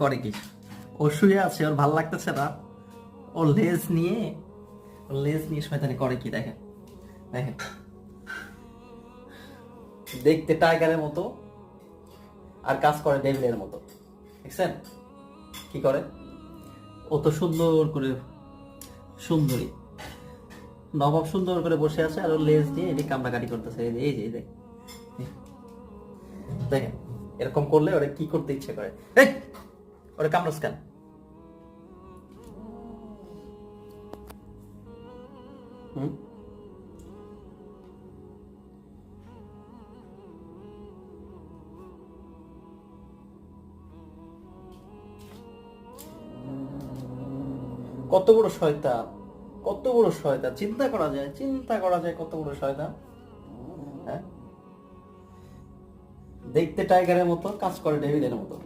করে কি? ও শুয়ে আছে, ওর ভাল লাগতেছে না, ওর লেজ নিয়ে শয়তানি করে কি দেখেন। দেখেন, দেখতে টাইগারের মতো আর কাজ করে ডেভিলের মতো। দেখছেন কি করে? ও তো সুন্দর করে, সুন্দরী নবাব সুন্দর করে বসে আছে, আর ওর লেজ দিয়ে এটি কামড়াকাটি করতেছে। এই যে দেখেন, এরকম করলে ওরা কি করতে ইচ্ছে করে। এই, ওরা কামড়াস কেন? হুম, কত বড় শয়তান, কত বড় শয়তান! চিন্তা করা যায় কত বড় শয়তান। হ্যাঁ, দেখতে টাইগারের মতো, কাজ করে ডেভিলের মতো।